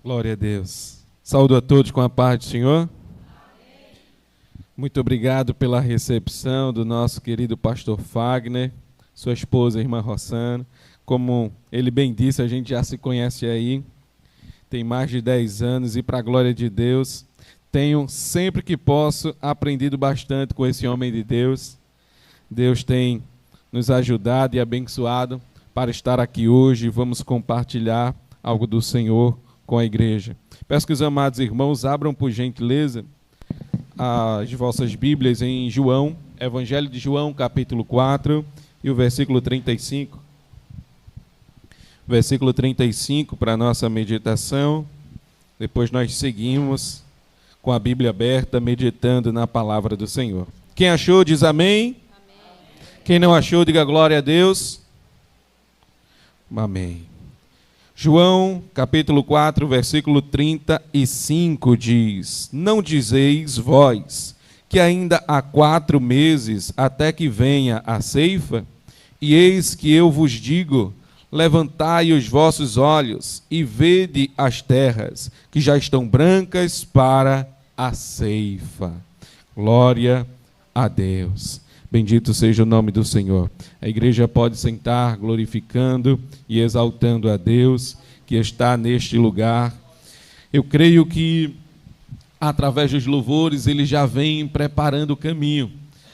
Glória a Deus. Saúdo a todos com a paz do Senhor. Muito obrigado pela recepção do nosso querido pastor Fagner, sua esposa, a irmã Rossana. Como ele bem disse, a gente já se conhece aí, tem mais de 10 anos e, para a glória de Deus, tenho, sempre que posso, aprendido bastante com esse homem de Deus. Deus tem nos ajudado e abençoado para estar aqui hoje e vamos compartilhar algo do Senhor com a igreja. Peço que os amados irmãos abram, por gentileza, as vossas Bíblias em João, Evangelho de João, capítulo 4, e o versículo 35. Versículo 35 para a nossa meditação. Depois nós seguimos com a Bíblia aberta, meditando na palavra do Senhor. Quem achou, diz amém. Amém. Quem não achou, diga glória a Deus. Amém. João, capítulo 4, versículo 35 diz: Não dizeis vós que ainda há 4 meses até que venha a ceifa? E eis que eu vos digo: levantai os vossos olhos e vede as terras, que já estão brancas para a ceifa. Glória a Deus. Bendito seja o nome do Senhor. A igreja pode sentar glorificando e exaltando a Deus que está neste lugar. Eu creio que através dos louvores ele já vem preparando o caminho.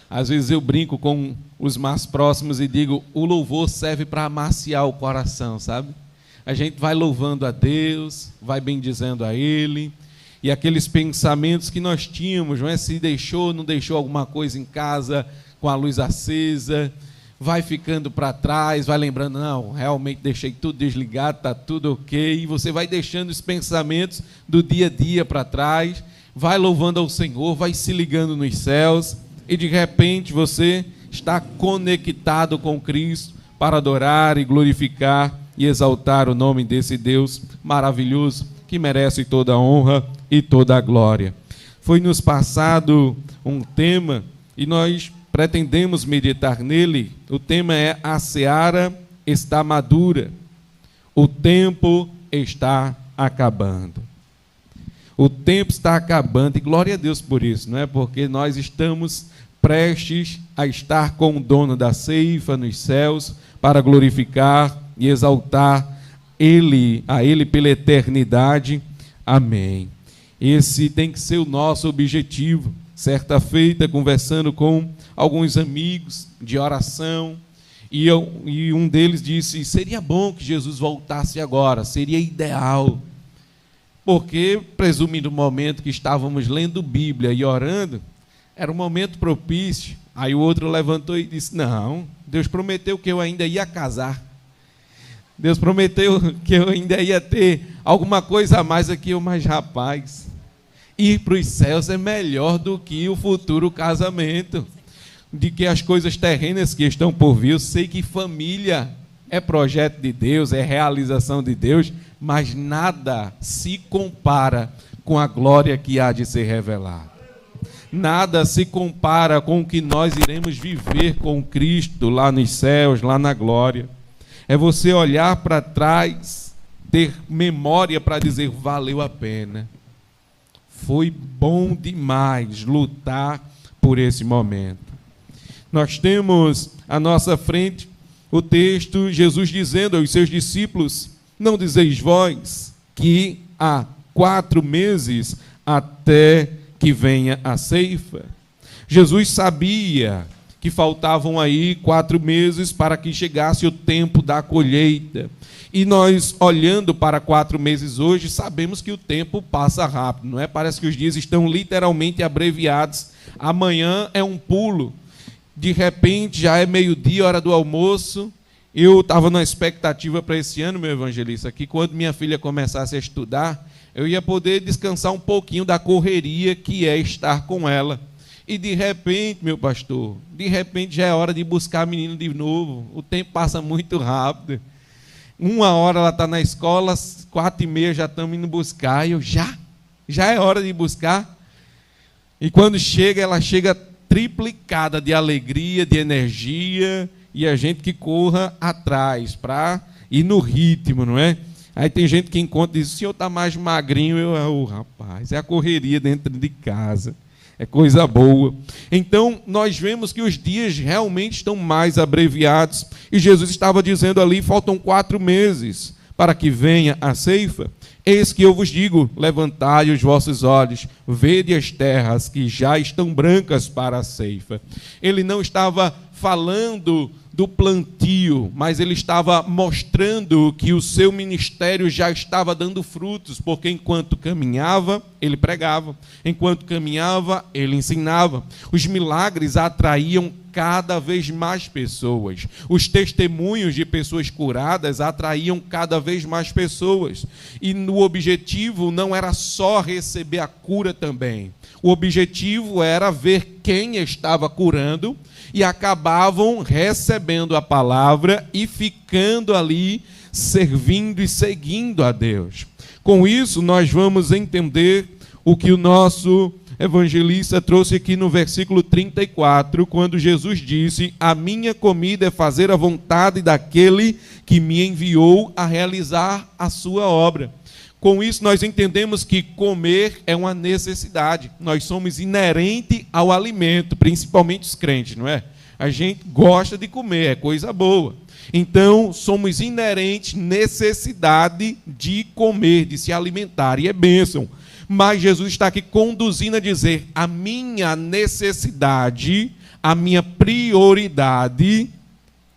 Às vezes eu brinco com os mais próximos e digo, o louvor serve para amaciar o coração, sabe? A gente vai louvando a Deus, vai bendizendo a Ele, e aqueles pensamentos que nós tínhamos, não é? Se deixou, não deixou alguma coisa em casa com a luz acesa, vai ficando para trás, vai lembrando, não, realmente deixei tudo desligado, está tudo ok, e você vai deixando os pensamentos do dia a dia para trás, vai louvando ao Senhor, vai se ligando nos céus, e de repente você está conectado com Cristo para adorar e glorificar e exaltar o nome desse Deus maravilhoso, que merece toda a honra e toda a glória. Foi nos passado um tema, e nós pretendemos meditar nele. O tema é: a seara está madura, o tempo está acabando. O tempo está acabando, e glória a Deus por isso, não é? Porque nós estamos prestes a estar com o dono da ceifa nos céus, para glorificar e exaltar a Ele pela eternidade. Amém. Esse tem que ser o nosso objetivo. Certa feita, conversando com alguns amigos de oração, e um deles disse: seria bom que Jesus voltasse agora, seria ideal, porque, presumindo o momento que estávamos lendo Bíblia e orando, era um momento propício. Aí o outro levantou e disse: não, Deus prometeu que eu ainda ia casar, Deus prometeu que eu ainda ia ter alguma coisa a mais aqui, mas rapaz, ir para os céus é melhor do que o futuro casamento, de que as coisas terrenas que estão por vir. Eu sei que família é projeto de Deus, é realização de Deus, mas nada se compara com a glória que há de ser revelada. Nada se compara com o que nós iremos viver com Cristo lá nos céus, lá na glória. É você olhar para trás, ter memória para dizer: valeu a pena. Foi bom demais lutar por esse momento. Nós temos à nossa frente o texto, Jesus dizendo aos seus discípulos: não dizeis vós que há 4 meses até que venha a ceifa? Jesus sabia que faltavam aí 4 meses para que chegasse o tempo da colheita. E nós, olhando para 4 meses hoje, sabemos que o tempo passa rápido, não é? Parece que os dias estão literalmente abreviados. Amanhã é um pulo. De repente, já é meio-dia, hora do almoço. Eu estava na expectativa para esse ano, meu evangelista, que quando minha filha começasse a estudar, eu ia poder descansar um pouquinho da correria que é estar com ela. E de repente, meu pastor, de repente já é hora de buscar a menina de novo. O tempo passa muito rápido. 1h ela está na escola, 4h30 já estamos indo buscar. E eu já é hora de buscar. E quando chega, ela chega triplicada de alegria, de energia, e a gente que corra atrás para ir no ritmo, não é? Aí tem gente que encontra e diz, o senhor está mais magrinho. Rapaz, é a correria dentro de casa. É coisa boa. Então, nós vemos que os dias realmente estão mais abreviados. E Jesus estava dizendo ali, faltam 4 meses para que venha a ceifa. Eis que eu vos digo, levantai os vossos olhos, vede as terras que já estão brancas para a ceifa. Ele não estava falando do plantio, mas ele estava mostrando que o seu ministério já estava dando frutos, porque enquanto caminhava, ele pregava, enquanto caminhava, ele ensinava. Os milagres atraíam cada vez mais pessoas. Os testemunhos de pessoas curadas atraíam cada vez mais pessoas. E o objetivo não era só receber a cura também. O objetivo era ver quem estava curando e acabavam recebendo a palavra e ficando ali, servindo e seguindo a Deus. Com isso, nós vamos entender o que o nosso evangelista trouxe aqui no versículo 34, quando Jesus disse, a minha comida é fazer a vontade daquele que me enviou a realizar a sua obra. Com isso, nós entendemos que comer é uma necessidade. Nós somos inerentes ao alimento, principalmente os crentes, não é? A gente gosta de comer, é coisa boa. Então, somos inerentes necessidade de comer, de se alimentar, e é bênção. Mas Jesus está aqui conduzindo a dizer, a minha necessidade, a minha prioridade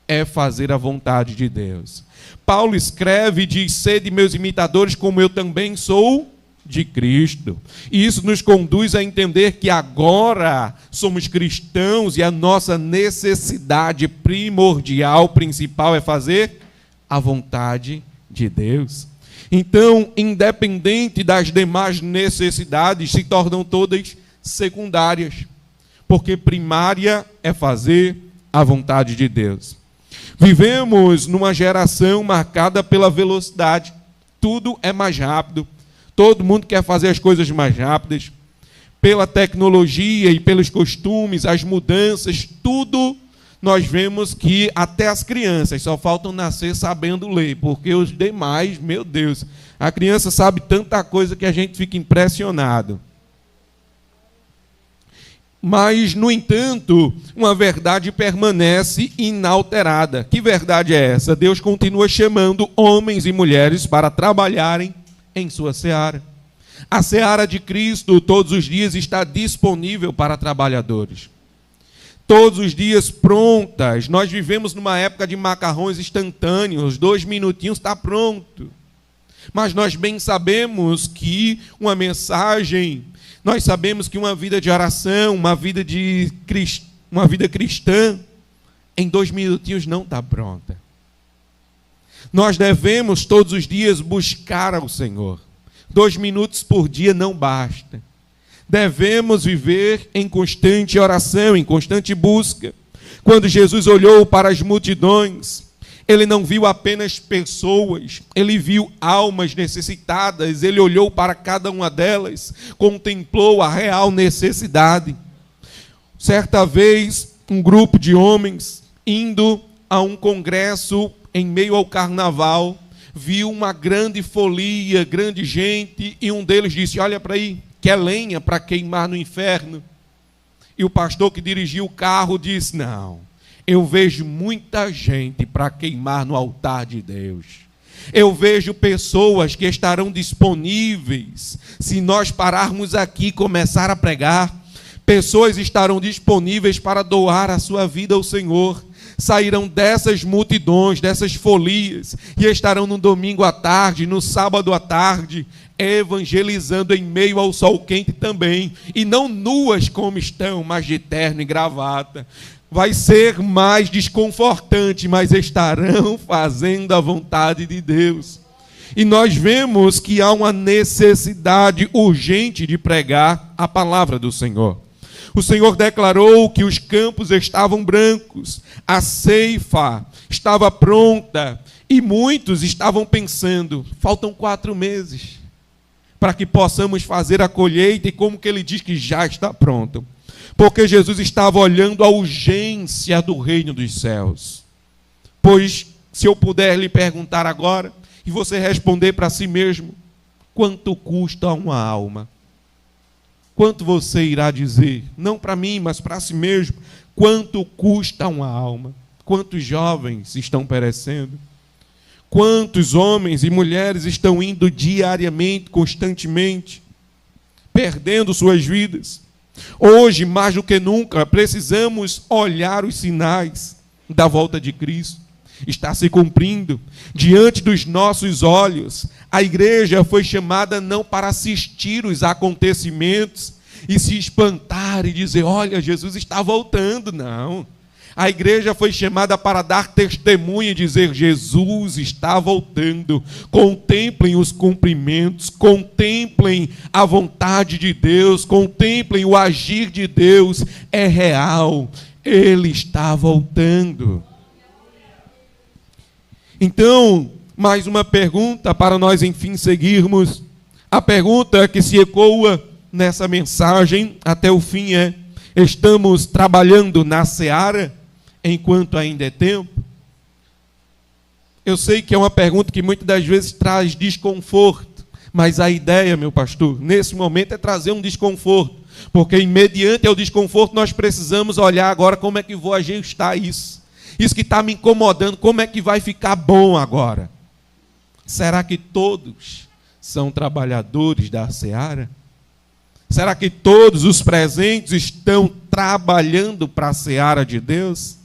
é fazer a vontade de Deus. Paulo escreve e diz, sede meus imitadores, como eu também sou de Cristo. E isso nos conduz a entender que agora somos cristãos e a nossa necessidade primordial, principal, é fazer a vontade de Deus. Então, independente das demais necessidades, se tornam todas secundárias, porque primária é fazer a vontade de Deus. Vivemos numa geração marcada pela velocidade. Tudo é mais rápido. Todo mundo quer fazer as coisas mais rápidas. Pela tecnologia e pelos costumes, as mudanças, tudo nós vemos que até as crianças só faltam nascer sabendo ler, porque os demais, meu Deus, a criança sabe tanta coisa que a gente fica impressionado. Mas, no entanto, uma verdade permanece inalterada. Que verdade é essa? Deus continua chamando homens e mulheres para trabalharem em sua seara. A seara de Cristo, todos os dias, está disponível para trabalhadores. Todos os dias prontas. Nós vivemos numa época de macarrões instantâneos, 2 minutinhos está pronto. Mas nós bem sabemos que uma mensagem, nós sabemos que uma vida de oração, uma vida cristã, em 2 minutinhos não está pronta. Nós devemos todos os dias buscar ao Senhor. 2 minutos por dia não basta. Devemos viver em constante oração, em constante busca. Quando Jesus olhou para as multidões, ele não viu apenas pessoas, ele viu almas necessitadas, ele olhou para cada uma delas, contemplou a real necessidade. Certa vez, um grupo de homens, indo a um congresso em meio ao carnaval, viu uma grande folia, grande gente, e um deles disse, olha para aí, quer lenha para queimar no inferno? E o pastor que dirigia o carro disse, não, eu vejo muita gente para queimar no altar de Deus. Eu vejo pessoas que estarão disponíveis, se nós pararmos aqui e começar a pregar, pessoas estarão disponíveis para doar a sua vida ao Senhor. Sairão dessas multidões, dessas folias, e estarão no domingo à tarde, no sábado à tarde, evangelizando em meio ao sol quente também, e não nuas como estão, mas de terno e gravata. Vai ser mais desconfortante, mas estarão fazendo a vontade de Deus. E nós vemos que há uma necessidade urgente de pregar a palavra do Senhor. O Senhor declarou que os campos estavam brancos, a ceifa estava pronta, e muitos estavam pensando, faltam 4 meses para que possamos fazer a colheita, e como que ele diz que já está pronto? Porque Jesus estava olhando a urgência do reino dos céus. Pois, se eu puder lhe perguntar agora, e você responder para si mesmo: quanto custa uma alma? Quanto você irá dizer? Não para mim, mas para si mesmo. Quanto custa uma alma? Quantos jovens estão perecendo? Quantos homens e mulheres estão indo diariamente, constantemente, perdendo suas vidas? Hoje, mais do que nunca, precisamos olhar os sinais da volta de Cristo. Está se cumprindo diante dos nossos olhos. A igreja foi chamada não para assistir os acontecimentos e se espantar e dizer: olha, Jesus está voltando. Não. A igreja foi chamada para dar testemunho e dizer: Jesus está voltando. Contemplem os cumprimentos, contemplem a vontade de Deus, contemplem o agir de Deus. É real, Ele está voltando. Então, mais uma pergunta para nós, enfim, seguirmos. A pergunta que se ecoa nessa mensagem até o fim é: estamos trabalhando na seara enquanto ainda é tempo? Eu sei que é uma pergunta que muitas das vezes traz desconforto, mas a ideia, meu pastor, nesse momento é trazer um desconforto, porque mediante ao desconforto nós precisamos olhar agora como é que vou ajustar isso. Isso que está me incomodando, como é que vai ficar bom agora? Será que todos são trabalhadores da seara? Será que todos os presentes estão trabalhando para a seara de Deus?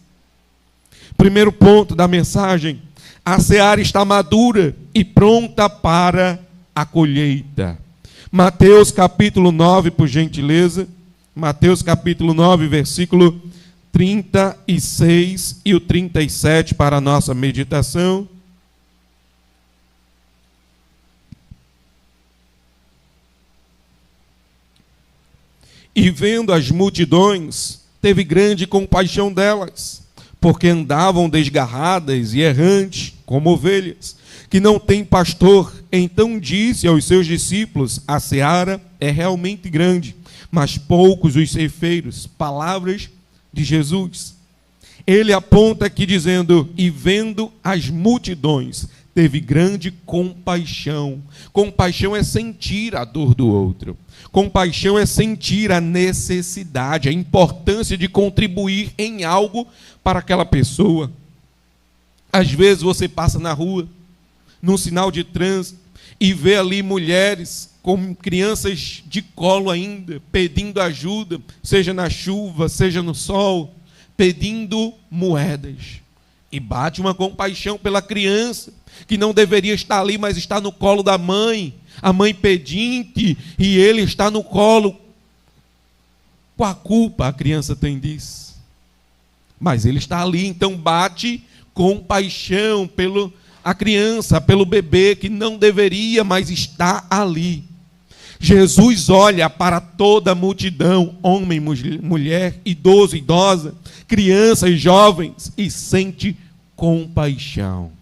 Primeiro ponto da mensagem: a seara está madura e pronta para a colheita. Mateus capítulo 9, por gentileza. Mateus capítulo 9, versículo 36 e o 37 para a nossa meditação. E vendo as multidões, teve grande compaixão delas, porque andavam desgarradas e errantes, como ovelhas, que não têm pastor. Então disse aos seus discípulos: a seara é realmente grande, mas poucos os ceifeiros. Palavras de Jesus. Ele aponta aqui dizendo: e vendo as multidões, teve grande compaixão. Compaixão é sentir a dor do outro. Compaixão é sentir a necessidade, a importância de contribuir em algo para aquela pessoa. Às vezes você passa na rua, num sinal de trânsito, e vê ali mulheres com crianças de colo ainda, pedindo ajuda, seja na chuva, seja no sol, pedindo moedas. E bate uma compaixão pela criança, que não deveria estar ali, mas está no colo da mãe, a mãe pedinte, e ele está no colo. Qual a culpa a criança tem disso? Mas ele está ali, então bate compaixão a criança, pelo bebê que não deveria, mas está ali. Jesus olha para toda a multidão, homem, mulher, idoso, idosa, crianças e jovens, e sente compaixão.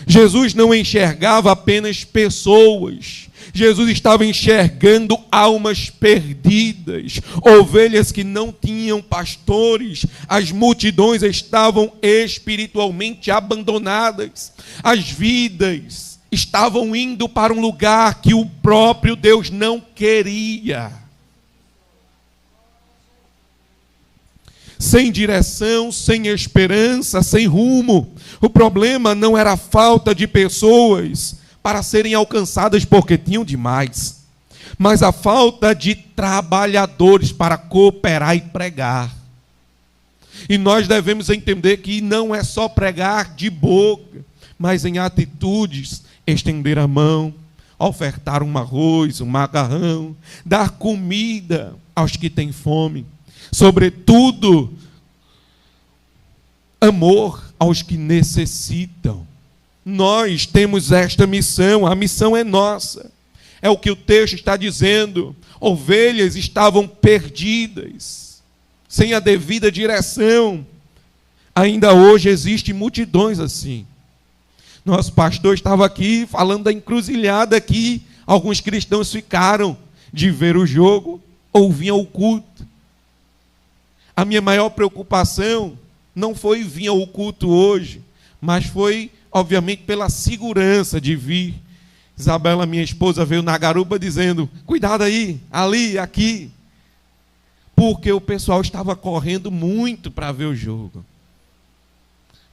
Jesus não enxergava apenas pessoas. Jesus estava enxergando almas perdidas, ovelhas que não tinham pastores. As multidões estavam espiritualmente abandonadas. As vidas estavam indo para um lugar que o próprio Deus não queria. Sem direção, sem esperança, sem rumo. O problema não era a falta de pessoas para serem alcançadas porque tinham demais, mas a falta de trabalhadores para cooperar e pregar. E nós devemos entender que não é só pregar de boca, mas em atitudes, estender a mão, ofertar um arroz, um macarrão, dar comida aos que têm fome, sobretudo, amor aos que necessitam. Nós temos esta missão, a missão é nossa. É o que o texto está dizendo. Ovelhas estavam perdidas, sem a devida direção. Ainda hoje existem multidões assim. Nosso pastor estava aqui falando da encruzilhada que alguns cristãos ficaram de ver o jogo ou vinham ao culto. A minha maior preocupação não foi vir ao culto hoje, mas foi obviamente pela segurança de vir. Isabela, minha esposa, veio na garupa dizendo, cuidado aí, ali, aqui. Porque o pessoal estava correndo muito para ver o jogo.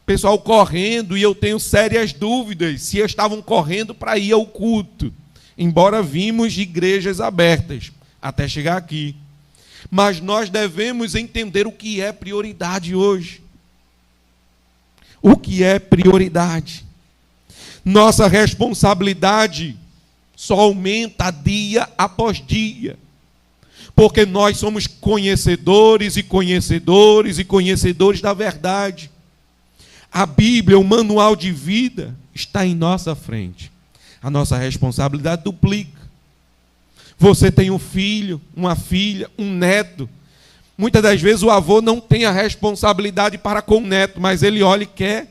Pessoal correndo, e eu tenho sérias dúvidas se estavam correndo para ir ao culto. Embora vimos igrejas abertas, até chegar aqui. Mas nós devemos entender o que é prioridade hoje. O que é prioridade? Nossa responsabilidade só aumenta dia após dia. Porque nós somos conhecedores e conhecedores e conhecedores da verdade. A Bíblia, o manual de vida, está em nossa frente. A nossa responsabilidade duplica. Você tem um filho, uma filha, um neto. Muitas das vezes o avô não tem a responsabilidade para com o neto, mas ele olha e quer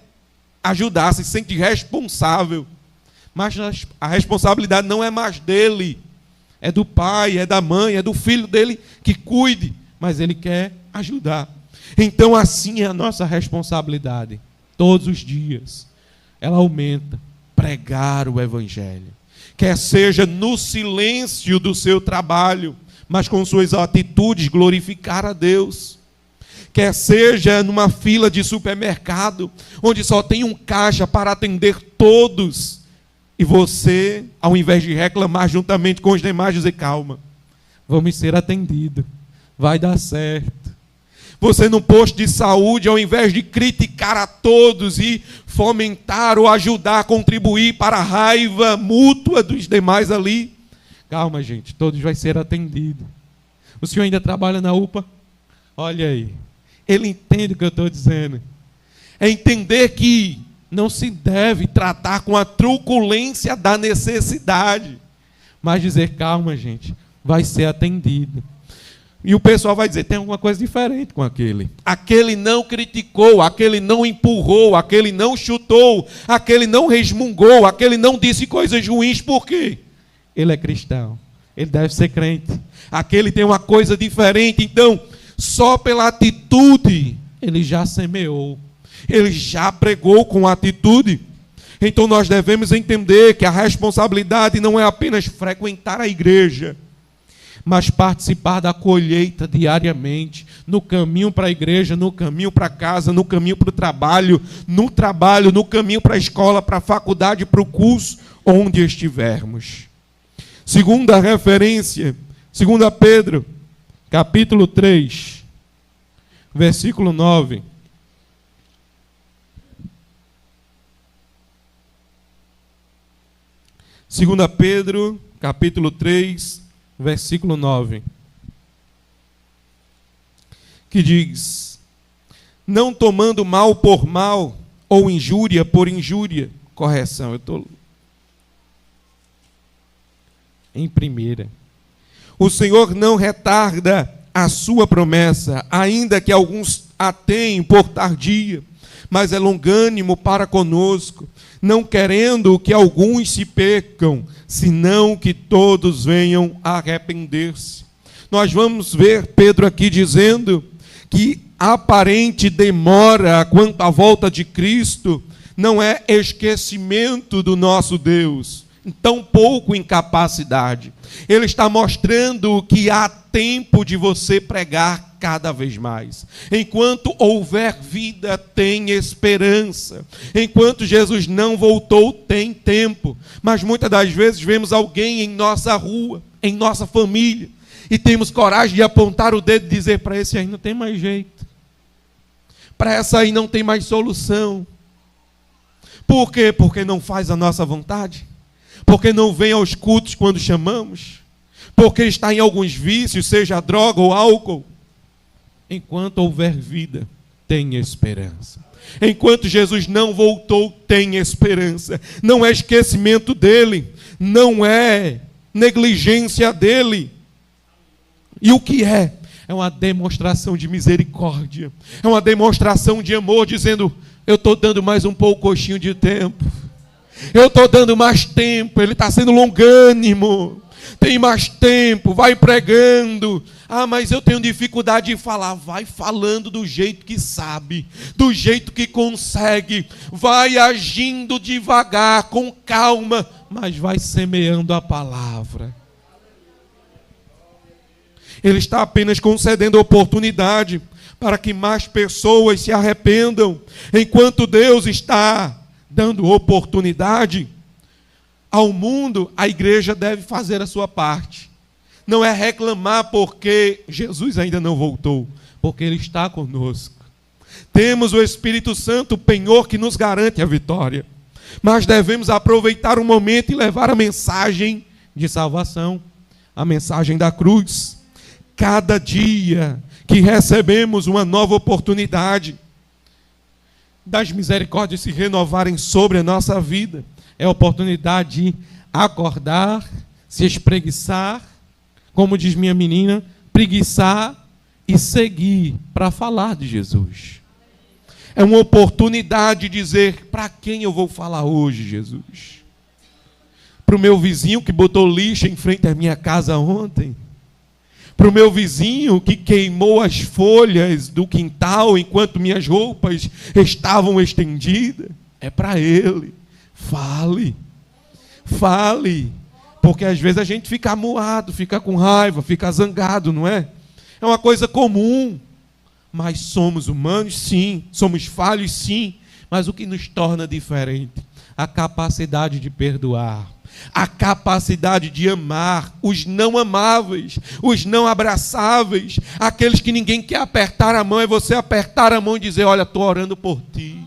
ajudar, se sente responsável. Mas a responsabilidade não é mais dele. É do pai, é da mãe, é do filho dele que cuide. Mas ele quer ajudar. Então assim é a nossa responsabilidade. Todos os dias. Ela aumenta. Pregar o Evangelho. Quer seja no silêncio do seu trabalho, mas com suas atitudes glorificar a Deus. Quer seja numa fila de supermercado, onde só tem um caixa para atender todos, e você, ao invés de reclamar juntamente com os demais, dizer, calma, vamos ser atendidos, vai dar certo. Você num posto de saúde, ao invés de criticar a todos e fomentar ou ajudar, contribuir para a raiva mútua dos demais ali. Calma, gente, todos vai ser atendido. O senhor ainda trabalha na UPA? Olha aí. Ele entende o que eu estou dizendo. É entender que não se deve tratar com a truculência da necessidade. Mas dizer, calma, gente, vai ser atendido. E o pessoal vai dizer, tem alguma coisa diferente com aquele. Aquele não criticou, aquele não empurrou, aquele não chutou, aquele não resmungou, aquele não disse coisas ruins. Por quê? Ele é cristão, ele deve ser crente. Aquele tem uma coisa diferente, então, só pela atitude, ele já semeou. Ele já pregou com atitude. Então nós devemos entender que a responsabilidade não é apenas frequentar a igreja, mas participar da colheita diariamente, no caminho para a igreja, no caminho para casa, no caminho para o trabalho, no caminho para a escola, para a faculdade, para o curso, onde estivermos. Segunda referência, 2 Pedro, capítulo 3, versículo 9. Segunda Pedro, capítulo 3, versículo 9, que diz, não tomando mal por mal, ou injúria por injúria, correção, eu estou em primeira, o Senhor não retarda a sua promessa, ainda que alguns a tenham por tardia, mas é longânimo para conosco, não querendo que alguns se percam, senão que todos venham a arrepender-se. Nós vamos ver Pedro aqui dizendo que a aparente demora quanto à volta de Cristo não é esquecimento do nosso Deus, tampouco incapacidade. Ele está mostrando que há tempo de você pregar cada vez mais. Enquanto houver vida, tem esperança. Enquanto Jesus não voltou, tem tempo. Mas muitas das vezes vemos alguém em nossa rua, em nossa família, e temos coragem de apontar o dedo e dizer, para esse aí não tem mais jeito. Para essa aí não tem mais solução. Por quê? Porque não faz a nossa vontade? Porque não vem aos cultos quando chamamos? Porque está em alguns vícios, seja droga ou álcool? Enquanto houver vida, tem esperança. Enquanto Jesus não voltou, tem esperança. Não é esquecimento dele, não é negligência dele. E o que é? É uma demonstração de misericórdia. É uma demonstração de amor, dizendo, eu estou dando mais um pouquinho de tempo. Eu estou dando mais tempo, ele está sendo longânimo. Tem mais tempo, vai pregando. Ah, mas eu tenho dificuldade de falar. Vai falando do jeito que sabe, do jeito que consegue. Vai agindo devagar, com calma, mas vai semeando a palavra. Ele está apenas concedendo oportunidade para que mais pessoas se arrependam. Enquanto Deus está dando oportunidade ao mundo, a igreja deve fazer a sua parte. Não é reclamar porque Jesus ainda não voltou, porque Ele está conosco. Temos o Espírito Santo, o penhor que nos garante a vitória. Mas devemos aproveitar o momento e levar a mensagem de salvação, a mensagem da cruz. Cada dia que recebemos uma nova oportunidade das misericórdias se renovarem sobre a nossa vida, é a oportunidade de acordar, se espreguiçar, como diz minha menina, preguiçar e seguir para falar de Jesus. É uma oportunidade de dizer, para quem eu vou falar hoje, Jesus? Para o meu vizinho que botou lixo em frente à minha casa ontem? Para o meu vizinho que queimou as folhas do quintal enquanto minhas roupas estavam estendidas? É para ele. Fale. Fale. Porque às vezes a gente fica amuado, fica com raiva, fica zangado, não é? É uma coisa comum. Mas somos humanos, sim. Somos falhos, sim. Mas o que nos torna diferente? A capacidade de perdoar. A capacidade de amar os não amáveis, os não abraçáveis, aqueles que ninguém quer apertar a mão, é você apertar a mão e dizer, olha, estou orando por ti.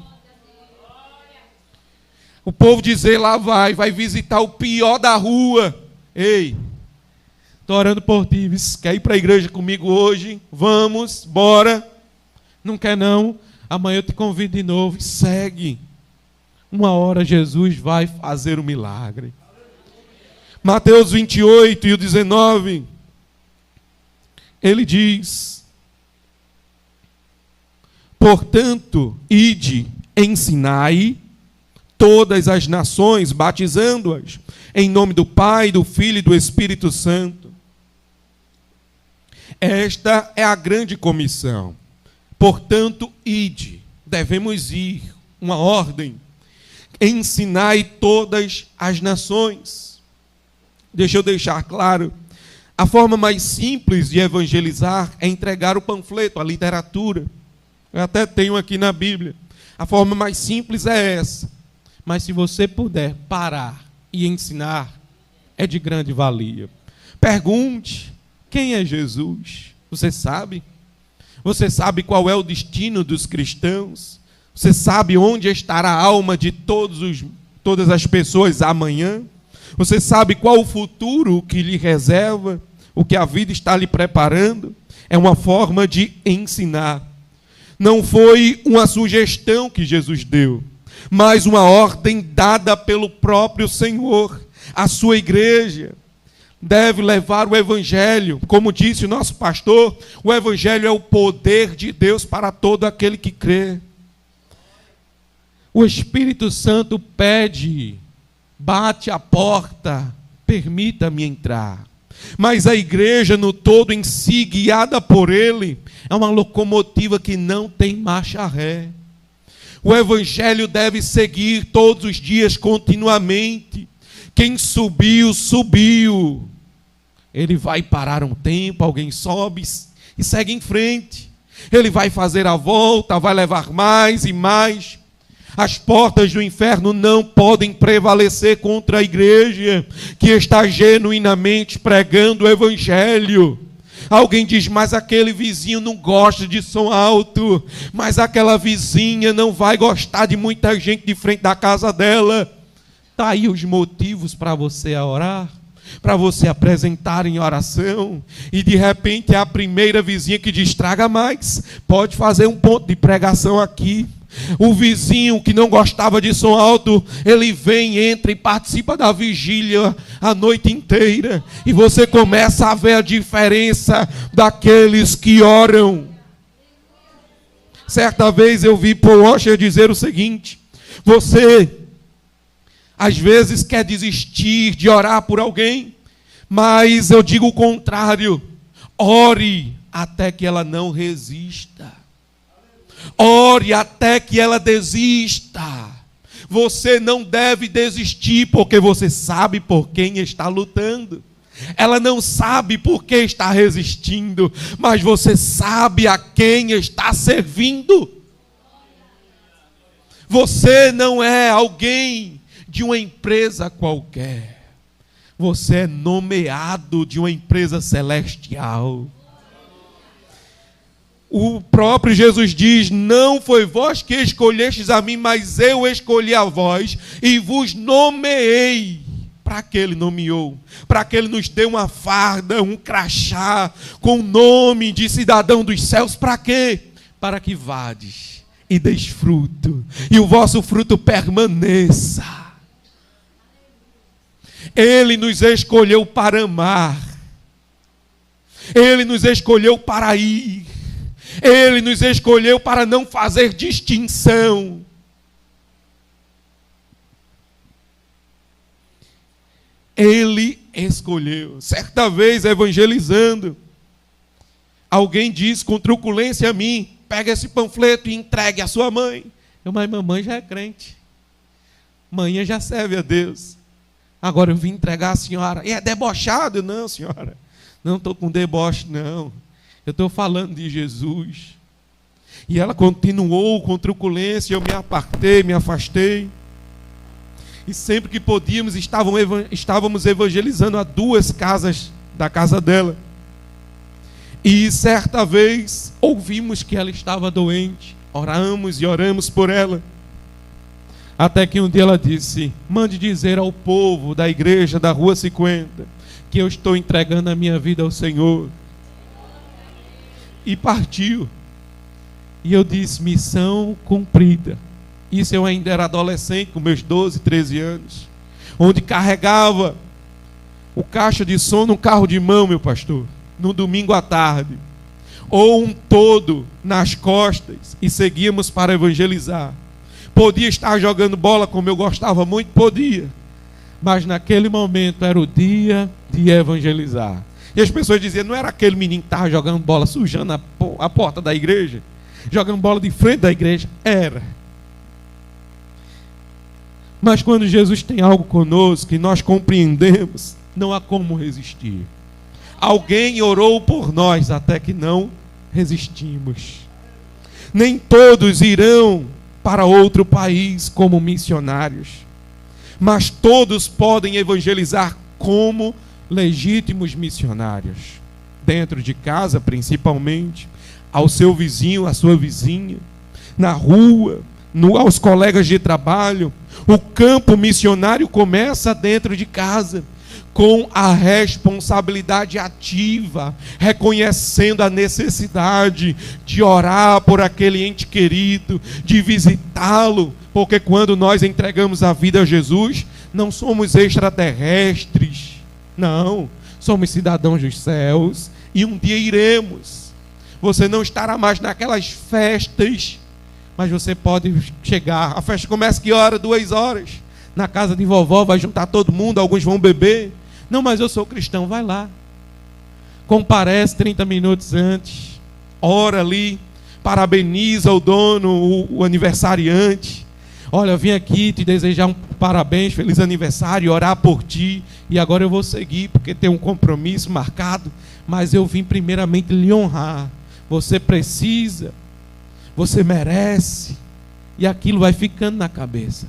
O povo dizer, lá vai visitar o pior da rua. Ei, estou orando por ti, quer ir para a igreja comigo hoje? Vamos, bora. Não quer não? Amanhã eu te convido de novo e segue. Uma hora Jesus vai fazer o milagre. Mateus 28 e o 19, ele diz, portanto, ide, ensinai todas as nações, batizando-as em nome do Pai, do Filho e do Espírito Santo. Esta é a grande comissão. Portanto, ide, devemos ir, uma ordem, ensinai todas as nações. Deixa eu deixar claro, a forma mais simples de evangelizar é entregar o panfleto, a literatura. Eu até tenho aqui na Bíblia. A forma mais simples é essa. Mas se você puder parar e ensinar, é de grande valia. Pergunte, quem é Jesus? Você sabe? Você sabe qual é o destino dos cristãos? Você sabe onde estará a alma de todas as pessoas amanhã? Você sabe qual o futuro que lhe reserva, o que a vida está lhe preparando? É uma forma de ensinar. Não foi uma sugestão que Jesus deu, mas uma ordem dada pelo próprio Senhor. A sua igreja deve levar o evangelho. Como disse o nosso pastor, o evangelho é o poder de Deus para todo aquele que crê. O Espírito Santo pede, bate a porta, permita-me entrar. Mas a igreja no todo em si, guiada por ele, é uma locomotiva que não tem marcha ré. O evangelho deve seguir todos os dias, continuamente. Quem subiu, subiu. Ele vai parar um tempo, alguém sobe e segue em frente. Ele vai fazer a volta, vai levar mais e mais. As portas do inferno não podem prevalecer contra a igreja que está genuinamente pregando o evangelho. Alguém diz, mas aquele vizinho não gosta de som alto, mas aquela vizinha não vai gostar de muita gente de frente da casa dela. Está aí os motivos para você orar, para você apresentar em oração, e de repente é a primeira vizinha que diz, traga mais, pode fazer um ponto de pregação aqui. O vizinho que não gostava de som alto, ele vem, entra e participa da vigília a noite inteira. E você começa a ver a diferença daqueles que oram. Certa vez eu vi Paul Washer dizer o seguinte: você às vezes quer desistir de orar por alguém, mas eu digo o contrário. ore até que ela não resista. Ore até que ela desista. Você não deve desistir, porque você sabe por quem está lutando. Ela não sabe por que está resistindo, mas você sabe a quem está servindo. Você não é alguém de uma empresa qualquer. Você é nomeado de uma empresa celestial. O próprio Jesus diz: não foi vós que escolhestes a mim, mas eu escolhi a vós e vos nomeei. Para que ele nomeou? Para que ele nos dê uma farda, um crachá com o nome de cidadão dos céus. Para quê? Para que vades e deis fruto, e o vosso fruto permaneça. Ele nos escolheu para amar. Ele nos escolheu para ir. Ele nos escolheu para não fazer distinção. Ele escolheu. Certa vez, evangelizando, alguém disse com truculência a mim: pega esse panfleto e entregue à sua mãe. Mas mamãe já é crente. Mãe já serve a Deus. Agora eu vim entregar à senhora. E é debochado? Não, senhora. Não estou com deboche, não. Eu estou falando de Jesus. E ela continuou com truculência. Eu me apartei, me afastei. E sempre que podíamos, estávamos evangelizando a 2 casas da casa dela. E certa vez ouvimos que ela estava doente. Oramos e oramos por ela. Até que um dia ela disse: mande dizer ao povo da igreja da Rua 50 que eu estou entregando a minha vida ao Senhor. E partiu. E eu disse: missão cumprida. Isso eu ainda era adolescente, com meus 12, 13 anos. Onde carregava o caixa de som num carro de mão, meu pastor, no domingo à tarde. Ou um todo nas costas e seguíamos para evangelizar. Podia estar jogando bola como eu gostava muito, podia. Mas naquele momento era o dia de evangelizar. E as pessoas diziam: não era aquele menino que estava jogando bola, sujando a porta da igreja? Jogando bola de frente da igreja? Era. Mas quando Jesus tem algo conosco e nós compreendemos, não há como resistir. Alguém orou por nós até que não resistimos. Nem todos irão para outro país como missionários, mas todos podem evangelizar como legítimos missionários. Dentro de casa, principalmente, ao seu vizinho, à sua vizinha, na rua, aos colegas de trabalho. O campo missionário começa dentro de casa, com a responsabilidade ativa, reconhecendo a necessidade de orar por aquele ente querido, de visitá-lo, porque quando nós entregamos a vida a Jesus, não somos extraterrestres, não, somos cidadãos dos céus, e um dia iremos. Você não estará mais naquelas festas, mas você pode chegar. A festa começa que hora? 2 horas. Na casa de vovó vai juntar todo mundo, alguns vão beber. Não, mas eu sou cristão, vai lá. Comparece 30 minutos antes. Ora ali, parabeniza o dono, o aniversariante. Olha, eu vim aqui te desejar um parabéns, feliz aniversário, orar por ti. E agora eu vou seguir, porque tem um compromisso marcado. Mas eu vim primeiramente lhe honrar. Você precisa, você merece. E aquilo vai ficando na cabeça.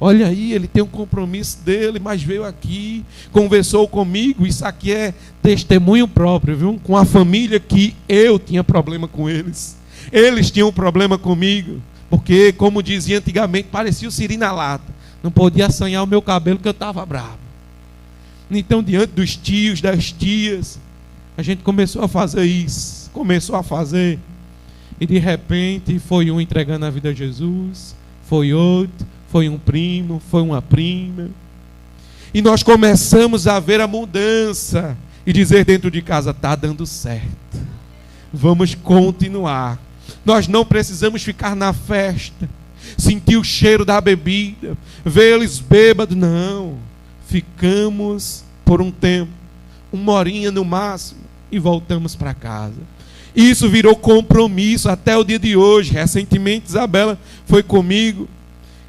Olha aí, ele tem um compromisso dele, mas veio aqui, conversou comigo. Isso aqui é testemunho próprio, viu? Com a família que eu tinha problema com eles. Eles tinham problema comigo, porque, como dizia antigamente, parecia o siri na lata. Não podia assanhar o meu cabelo, que eu estava bravo. Então, diante dos tios, das tias, a gente começou a fazer isso. Começou a fazer. E de repente, foi um entregando a vida a Jesus, foi outro, foi um primo, foi uma prima. E nós começamos a ver a mudança e dizer dentro de casa: está dando certo. Vamos continuar. Nós não precisamos ficar na festa, sentir o cheiro da bebida, ver eles bêbados. Não. Ficamos por um tempo, 1 horinha no máximo. e voltamos para casa. Isso virou compromisso até o dia de hoje. Recentemente Isabela foi comigo,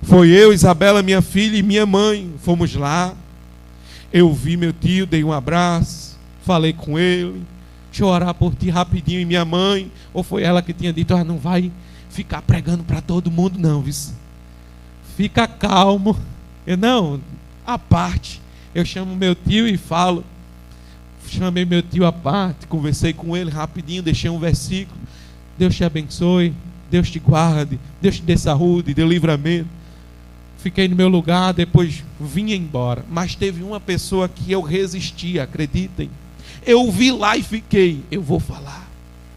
foi eu, Isabela, minha filha e minha mãe, fomos lá. Eu vi meu tio, dei um abraço, falei com ele, deixa eu orar por ti rapidinho. E minha mãe, ou foi ela que tinha dito, não vai ficar pregando para todo mundo não, viu? Fica calmo. Eu não, à parte. Eu chamo meu tio e falo. Chamei meu tio à parte, conversei com ele rapidinho, deixei um versículo. Deus te abençoe, Deus te guarde, Deus te dê saúde, dê livramento. Fiquei no meu lugar, depois vim embora. Mas teve uma pessoa que eu resisti, acreditem. Eu vi lá e fiquei, eu vou falar,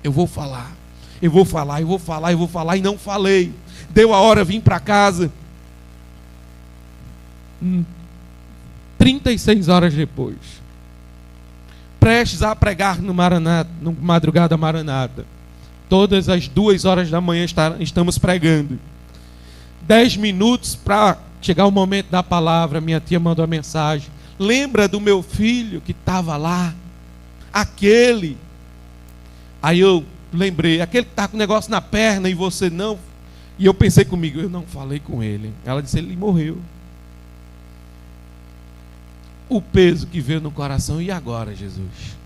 eu vou falar, eu vou falar, eu vou falar, eu vou falar, e não falei. Deu a hora, vim para casa. 36 horas depois, prestes a pregar no Maranata, no Madrugada Maranata. Todas as 2 horas da manhã estamos pregando. 10 minutos para chegar o momento da palavra, minha tia mandou a mensagem. Lembra do meu filho que estava lá? Aquele. Aí eu lembrei, aquele que está com o negócio na perna e você não. E eu pensei comigo, eu não falei com ele. Ela disse, ele morreu. O peso que veio no coração, e agora, Jesus?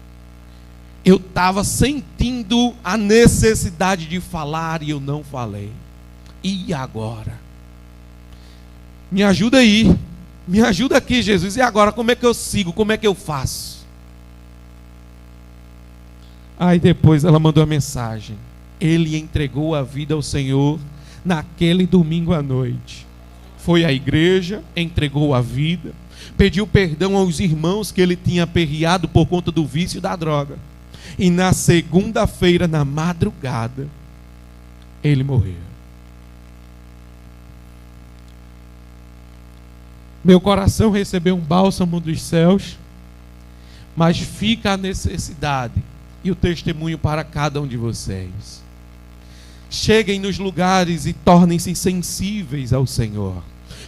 Eu estava sentindo a necessidade de falar e eu não falei. E agora? Me ajuda aí, me ajuda aqui, Jesus. E agora, como é que eu sigo? Como é que eu faço? Aí depois ela mandou a mensagem. Ele entregou a vida ao Senhor naquele domingo à noite. Foi à igreja, entregou a vida, pediu perdão aos irmãos que ele tinha aperreado por conta do vício da droga. E na segunda-feira, na madrugada, ele morreu. Meu coração recebeu um bálsamo dos céus, mas fica a necessidade e o testemunho para cada um de vocês. Cheguem nos lugares e tornem-se sensíveis ao Senhor.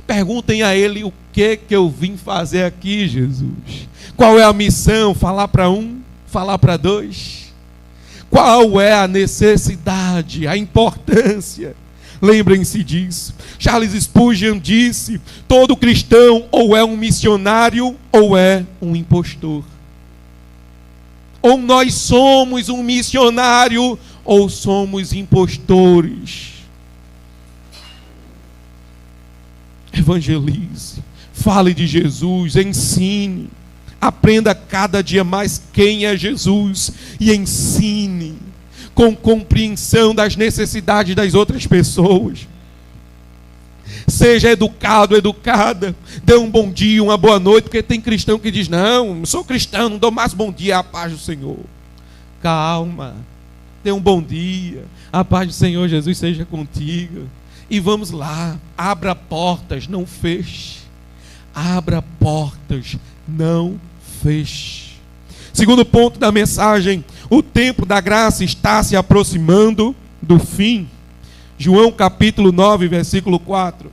Perguntem a Ele o que eu vim fazer aqui, Jesus. Qual é a missão? Falar para um? Falar para dois? Qual é a necessidade, a importância? Lembrem-se disso. Charles Spurgeon disse, todo cristão ou é um missionário ou é um impostor. Ou nós somos um missionário ou somos impostores. Evangelize, fale de Jesus, ensine, aprenda cada dia mais quem é Jesus e ensine com compreensão das necessidades das outras pessoas. Seja educado, educada, dê um bom dia, uma boa noite, porque tem cristão que diz, não sou cristão, não dou mais bom dia, a paz do Senhor. Calma, dê um bom dia, a paz do Senhor Jesus seja contigo. E vamos lá, abra portas, não feche. Abra portas, não feche. Segundo ponto da mensagem, o tempo da graça está se aproximando do fim. João capítulo 9, versículo 4.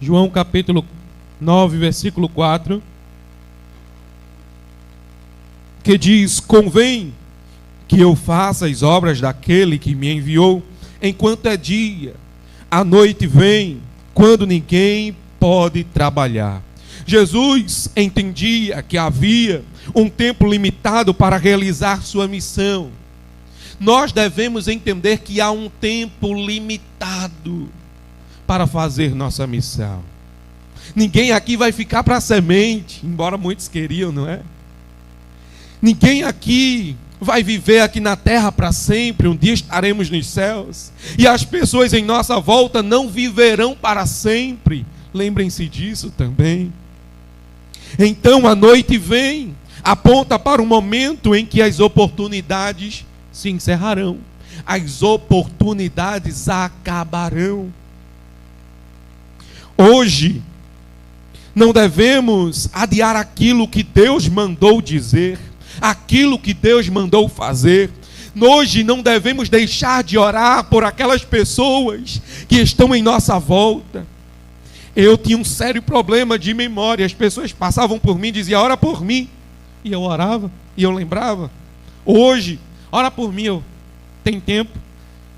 João capítulo 9, versículo 4. Que diz, convém que eu faça as obras daquele que me enviou, enquanto é dia. A noite vem, quando ninguém pode trabalhar. Jesus entendia que havia um tempo limitado para realizar sua missão. Nós devemos entender que há um tempo limitado para fazer nossa missão. Ninguém aqui vai ficar para a semente, embora muitos queriam, não é? Ninguém aqui vai viver aqui na terra para sempre, um dia estaremos nos céus, e as pessoas em nossa volta não viverão para sempre, lembrem-se disso também. Então a noite vem, aponta para o momento em que as oportunidades se encerrarão, as oportunidades acabarão. Hoje, não devemos adiar aquilo que Deus mandou dizer, aquilo que Deus mandou fazer. Hoje não devemos deixar de orar por aquelas pessoas que estão em nossa volta. Eu tinha um sério problema de memória. As pessoas passavam por mim e diziam, ora por mim. E eu orava, e eu lembrava. Hoje, ora por mim, eu tenho tempo.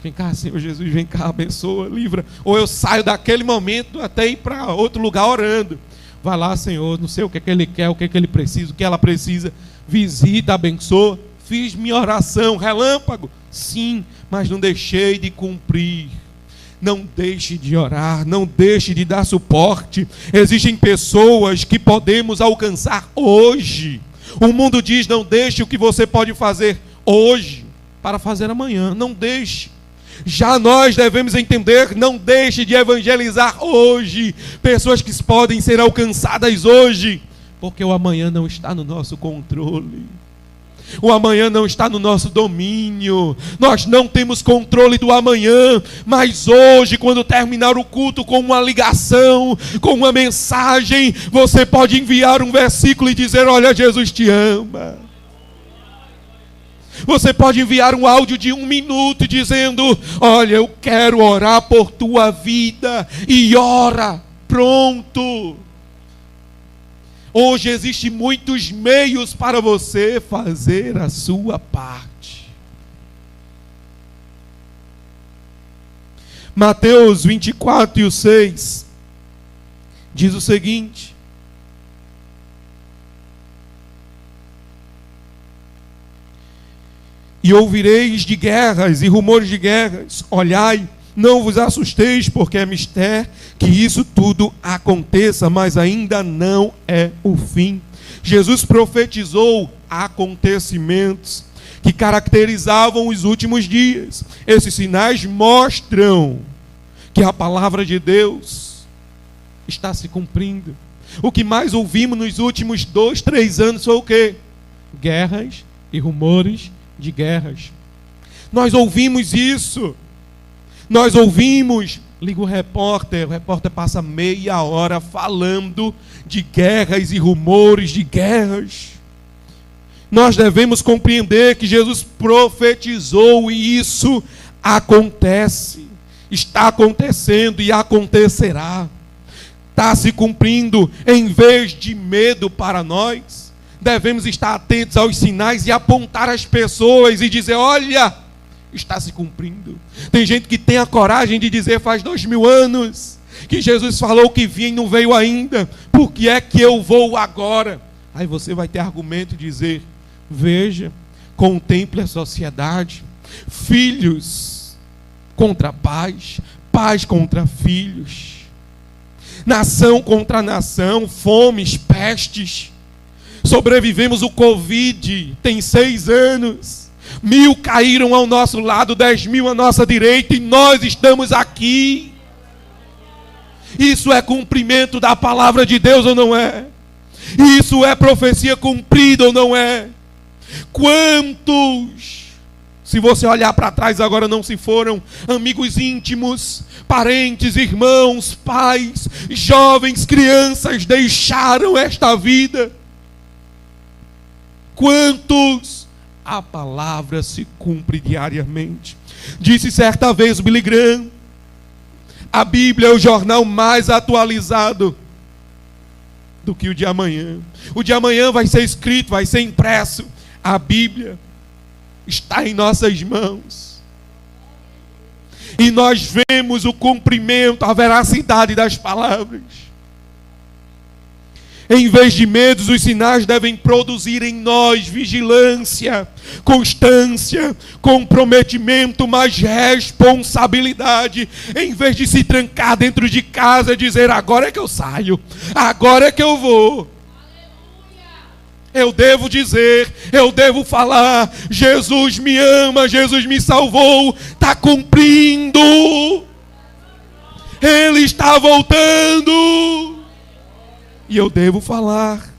Vem cá, Senhor Jesus, vem cá, abençoa, livra. Ou eu saio daquele momento até ir para outro lugar orando. Vai lá, Senhor, não sei o que é que Ele quer, o que é que Ele precisa, o que ela precisa. Visita, abençoa. Fiz minha oração, relâmpago. Sim, mas não deixei de cumprir. Não deixe de orar, não deixe de dar suporte. Existem pessoas que podemos alcançar hoje. O mundo diz, não deixe o que você pode fazer hoje para fazer amanhã. Não deixe. Já nós devemos entender, não deixe de evangelizar hoje. Pessoas que podem ser alcançadas hoje. Porque o amanhã não está no nosso controle. O amanhã não está no nosso domínio. Nós não temos controle do amanhã. Mas hoje, quando terminar o culto com uma ligação, com uma mensagem, você pode enviar um versículo e dizer, olha, Jesus te ama. Você pode enviar um áudio de 1 minuto dizendo, olha, eu quero orar por tua vida. E ora, pronto. Hoje existem muitos meios para você fazer a sua parte. Mateus 24 e o 6 diz o seguinte: e ouvireis de guerras e rumores de guerras, olhai, não vos assusteis, porque é mistério que isso tudo aconteça, mas ainda não é o fim. Jesus profetizou acontecimentos que caracterizavam os últimos dias. Esses sinais mostram que a palavra de Deus está se cumprindo. O que mais ouvimos nos últimos 2, 3 anos foi o quê? Guerras e rumores de guerras. Nós ouvimos isso. Nós ouvimos, liga o repórter passa meia hora falando de guerras e rumores de guerras. Nós devemos compreender que Jesus profetizou e isso acontece, está acontecendo e acontecerá. Está se cumprindo. Em vez de medo para nós, devemos estar atentos aos sinais e apontar as pessoas e dizer, olha, está se cumprindo. Tem gente que tem a coragem de dizer, faz 2000 anos que Jesus falou que vinha e não veio ainda, por que é que eu vou agora? Aí você vai ter argumento de dizer, veja, contemple a sociedade, filhos contra pais, pais contra filhos, nação contra nação, fomes, pestes. Sobrevivemos o Covid, tem 6 anos. 1000 caíram ao nosso lado, 10.000 à nossa direita, e nós estamos aqui. Isso é cumprimento da palavra de Deus ou não é? Isso é profecia cumprida ou não é? Quantos, se você olhar para trás agora, não se foram amigos íntimos, parentes, irmãos, pais, jovens, crianças, deixaram esta vida? Quantos? A palavra se cumpre diariamente. Disse certa vez o Billy Graham, a Bíblia é o jornal mais atualizado do que o de amanhã. O de amanhã vai ser escrito, vai ser impresso. A Bíblia está em nossas mãos. E nós vemos o cumprimento, a veracidade das palavras. Em vez de medos, os sinais devem produzir em nós vigilância, constância, comprometimento, mas responsabilidade. Em vez de se trancar dentro de casa e dizer, agora é que eu saio, agora é que eu vou. Eu devo dizer, eu devo falar, Jesus me ama, Jesus me salvou, está cumprindo. Ele está voltando. E eu devo falar.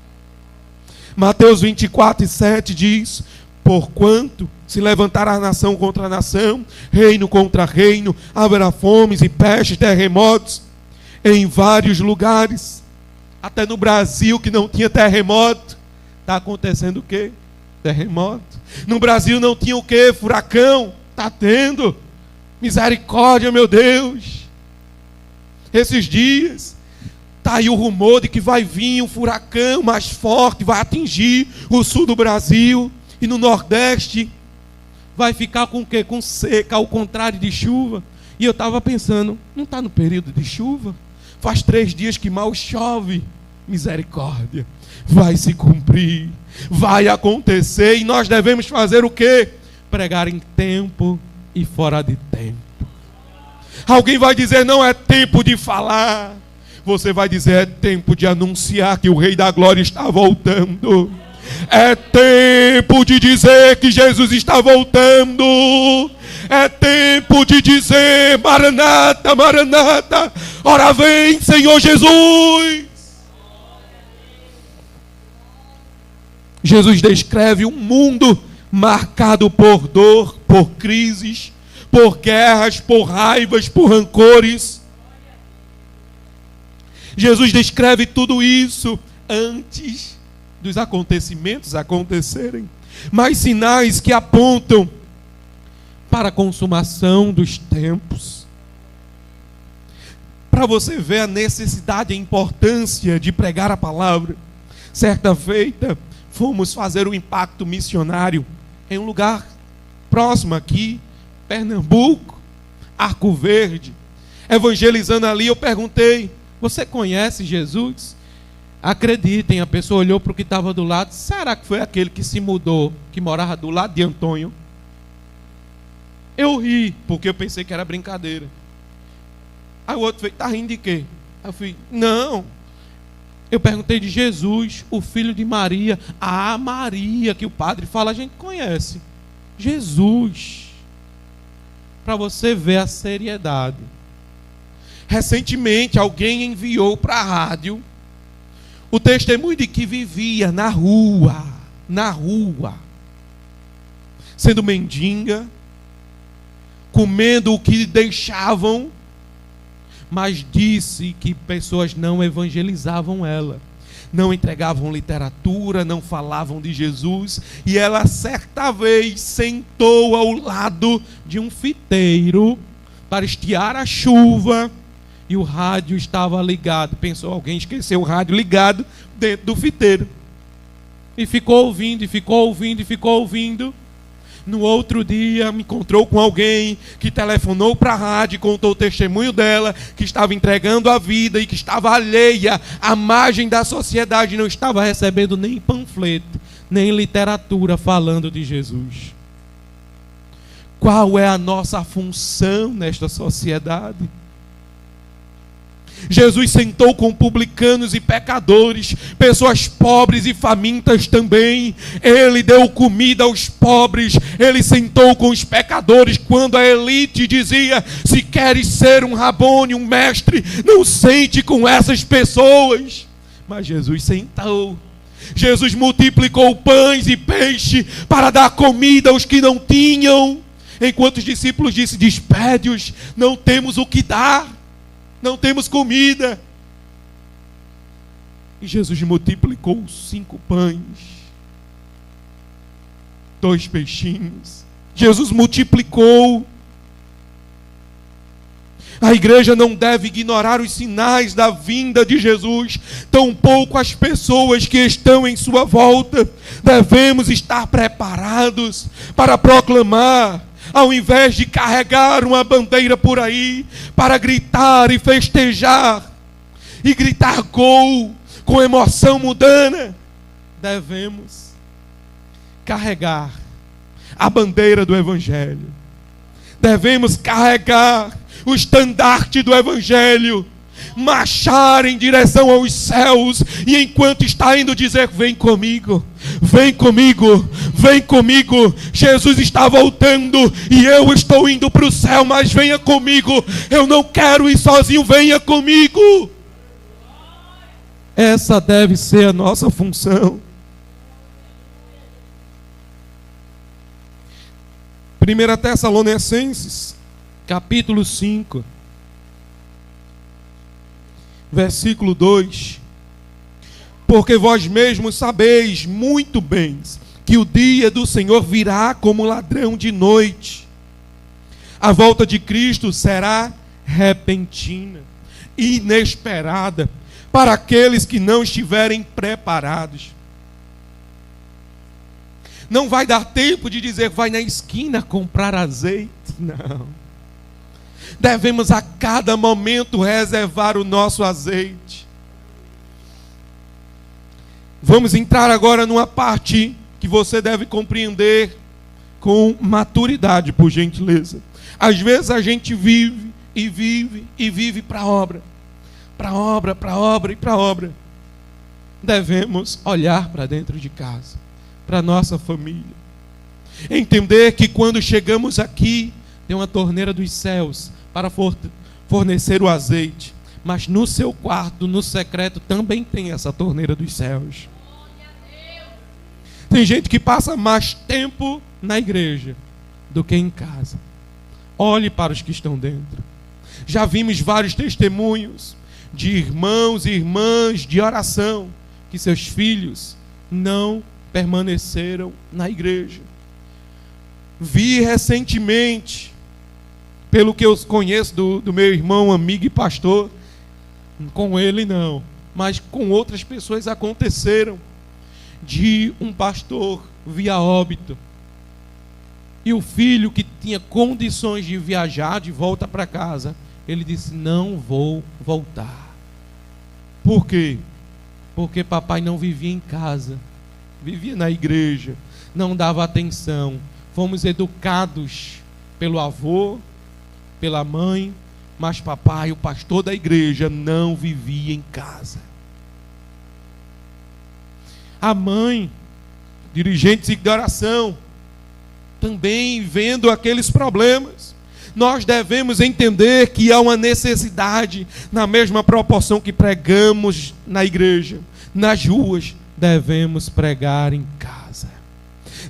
Mateus 24 e 7 diz, porquanto se levantar a nação contra a nação, reino contra reino, haverá fomes e pestes, terremotos, em vários lugares. Até no Brasil, que não tinha terremoto, está acontecendo o quê? Terremoto. No Brasil não tinha o quê? Furacão. Está tendo. Misericórdia, meu Deus. Esses dias, Está aí o rumor de que vai vir um furacão mais forte, vai atingir o sul do Brasil. E no Nordeste vai ficar com o quê? Com seca, ao contrário de chuva. E eu estava pensando, não está no período de chuva? Faz 3 dias que mal chove. Misericórdia. Vai se cumprir. Vai acontecer. E nós devemos fazer o quê? Pregar em tempo e fora de tempo. Alguém vai dizer, não é tempo de falar. Você vai dizer, é tempo de anunciar que o Rei da Glória está voltando. É tempo de dizer que Jesus está voltando. É tempo de dizer, Maranata, Maranata, ora vem, Senhor Jesus. Jesus descreve um mundo marcado por dor, por crises, por guerras, por raivas, por rancores. Jesus descreve tudo isso antes dos acontecimentos acontecerem, mas sinais que apontam para a consumação dos tempos. Para você ver a necessidade e a importância de pregar a palavra, certa feita fomos fazer um impacto missionário em um lugar próximo aqui, Pernambuco, Arco Verde. Evangelizando ali, eu perguntei, você conhece Jesus? Acreditem, a pessoa olhou para o que estava do lado. Será que foi aquele que se mudou, que morava do lado de Antônio? Eu ri, porque eu pensei que era brincadeira. Aí o outro fez, tá rindo de quê? Aí eu fui, não. Eu perguntei de Jesus, o filho de Maria. Ah, Maria, que o padre fala, a gente conhece. Jesus. Para você ver a seriedade. Recentemente, alguém enviou para a rádio o testemunho de que vivia na rua, sendo mendiga, comendo o que deixavam, mas disse que pessoas não evangelizavam ela, não entregavam literatura, não falavam de Jesus, e ela certa vez sentou ao lado de um fiteiro para estiar a chuva, e o rádio estava ligado. Pensou, alguém esqueceu o rádio ligado dentro do fiteiro. E ficou ouvindo, e ficou ouvindo, e ficou ouvindo. No outro dia, me encontrou com alguém que telefonou para a rádio e contou o testemunho dela, que estava entregando a vida e que estava alheia à margem da sociedade, não estava recebendo nem panfleto, nem literatura falando de Jesus. Qual é a nossa função nesta sociedade? Jesus sentou com publicanos e pecadores, pessoas pobres e famintas também. Ele deu comida aos pobres, ele sentou com os pecadores. Quando a elite dizia, se queres ser um Rabone, um mestre, não sente com essas pessoas. Mas Jesus sentou. Jesus multiplicou pães e peixe para dar comida aos que não tinham. Enquanto os discípulos disseram, despede-os, não temos o que dar. Não temos comida. E Jesus multiplicou 5 pães, 2 peixinhos. Jesus multiplicou. A igreja não deve ignorar os sinais da vinda de Jesus, tampouco as pessoas que estão em sua volta. Devemos estar preparados para proclamar, ao invés de carregar uma bandeira por aí, para gritar e festejar, e gritar gol, com emoção mundana, devemos carregar a bandeira do Evangelho. Devemos carregar o estandarte do Evangelho, marchar em direção aos céus, e enquanto está indo dizer, vem comigo, vem comigo, vem comigo, Jesus está voltando, e eu estou indo para o céu, mas venha comigo, eu não quero ir sozinho, venha comigo. Essa deve ser a nossa função. 1 Tessalonicenses, capítulo 5, versículo 2. Porque vós mesmos sabeis muito bem que o dia do Senhor virá como ladrão de noite. A volta de Cristo será repentina, inesperada. para aqueles que não estiverem preparados. Não vai dar tempo de dizer, vai na esquina comprar azeite. Não. Devemos a cada momento reservar o nosso azeite. Vamos entrar agora numa parte que você deve compreender com maturidade, por gentileza. Às vezes a gente vive e vive e vive para a obra. Para a obra, para a obra e para a obra. Devemos olhar para dentro de casa, para a nossa família. Entender que quando chegamos aqui, tem uma torneira dos céus para fornecer o azeite. Mas no seu quarto, no secreto, também tem essa torneira dos céus. Tem gente que passa mais tempo na igreja do que em casa. Olhe para os que estão dentro. Já vimos vários testemunhos de irmãos e irmãs de oração que seus filhos não permaneceram na igreja. Vi recentemente, pelo que eu conheço do meu irmão, amigo e pastor, com ele não, mas com outras pessoas aconteceram, de um pastor via óbito. E o filho que tinha condições de viajar de volta para casa, ele disse, não vou voltar. Por quê? Porque papai não vivia em casa, vivia na igreja, não dava atenção. Fomos educados pelo avô, pela mãe, mas papai, o pastor da igreja, não vivia em casa. A mãe, dirigentes de oração, também vendo aqueles problemas. Nós devemos entender que há uma necessidade, na mesma proporção que pregamos na igreja, nas ruas, devemos pregar em casa.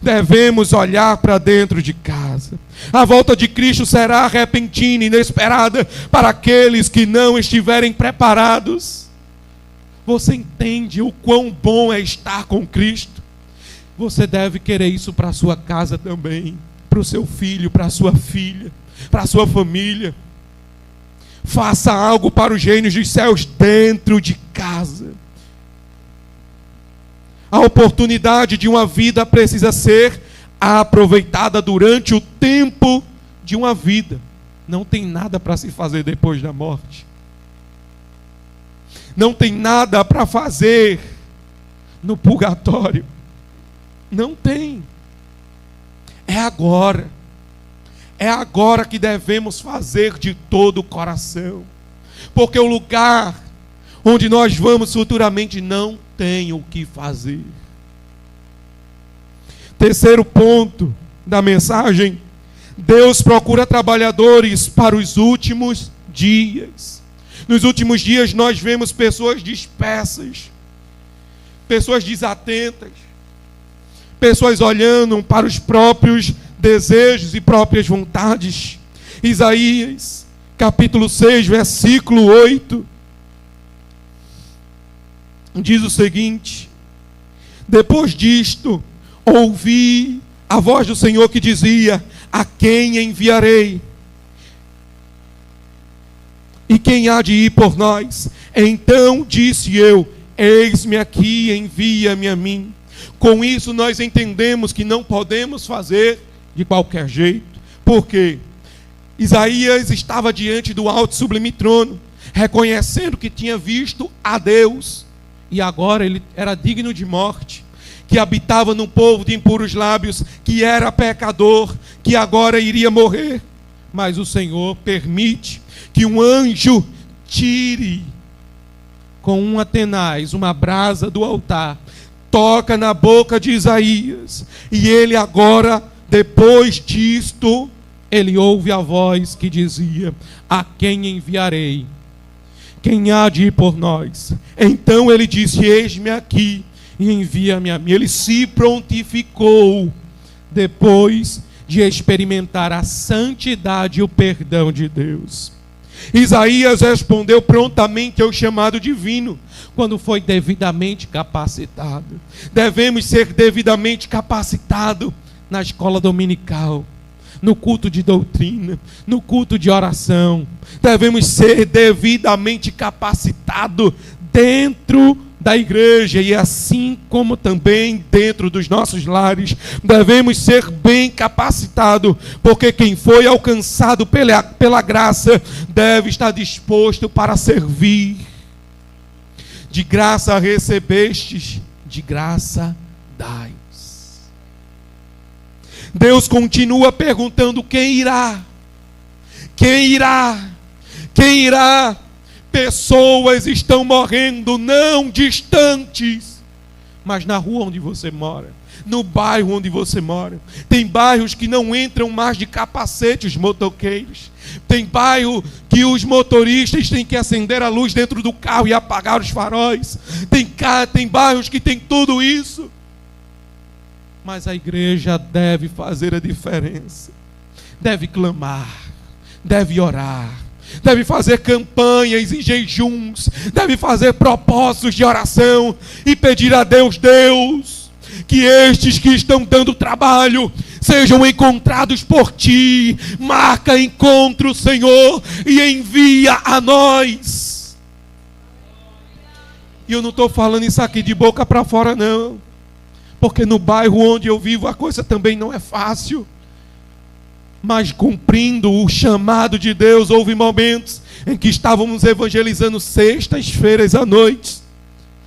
Devemos olhar para dentro de casa. A volta de Cristo será repentina e inesperada para aqueles que não estiverem preparados. Você entende o quão bom é estar com Cristo? Você deve querer isso para a sua casa também, para o seu filho, para a sua filha, para a sua família. Faça algo para os reinos dos céus dentro de casa. A oportunidade de uma vida precisa ser aproveitada durante o tempo de uma vida. Não tem nada para se fazer depois da morte. Não tem nada para fazer no purgatório. Não tem. É agora. É agora que devemos fazer de todo o coração. Porque o lugar onde nós vamos futuramente não tem o que fazer. Terceiro ponto da mensagem: Deus procura trabalhadores para os últimos dias. Nos últimos dias nós vemos pessoas dispersas, pessoas desatentas, pessoas olhando para os próprios desejos e próprias vontades. Isaías, capítulo 6, versículo 8, diz o seguinte: depois disto, ouvi a voz do Senhor que dizia: a quem enviarei? E quem há de ir por nós? Então disse eu: eis-me aqui, envia-me a mim. Com isso nós entendemos que não podemos fazer de qualquer jeito. Por quê? Isaías estava diante do alto e sublime trono, reconhecendo que tinha visto a Deus, e agora ele era digno de morte, que habitava num povo de impuros lábios, que era pecador, que agora iria morrer. Mas o Senhor permite que um anjo tire com uma tenaz, uma brasa do altar, toca na boca de Isaías, e ele agora, depois disto, ele ouve a voz que dizia: a quem enviarei? Quem há de ir por nós? Então ele disse: eis-me aqui, e envia-me a mim. Ele se prontificou depois de experimentar a santidade e o perdão de Deus. Isaías respondeu prontamente ao chamado divino, quando foi devidamente capacitado. Devemos ser devidamente capacitados na escola dominical, no culto de doutrina, no culto de oração. Devemos ser devidamente capacitados dentro da igreja, e assim como também dentro dos nossos lares, devemos ser bem capacitados, porque quem foi alcançado pela graça deve estar disposto para servir. De graça recebestes, de graça dai. Deus continua perguntando: quem irá? Quem irá? Quem irá? Pessoas estão morrendo, não distantes, mas na rua onde você mora, no bairro onde você mora. Tem bairros que não entram mais de capacete os motoqueiros. Tem bairro que os motoristas têm que acender a luz dentro do carro e apagar os faróis. Tem bairros que tem tudo isso. Mas a igreja deve fazer a diferença. Deve clamar, deve orar, deve fazer campanhas e jejuns, deve fazer propósitos de oração e pedir a Deus, que estes que estão dando trabalho sejam encontrados por Ti. Marca encontro, Senhor, e envia a nós. E eu não estou falando isso aqui de boca para fora, não, porque no bairro onde eu vivo a coisa também não é fácil. Mas cumprindo o chamado de Deus, houve momentos em que estávamos evangelizando sextas-feiras à noite.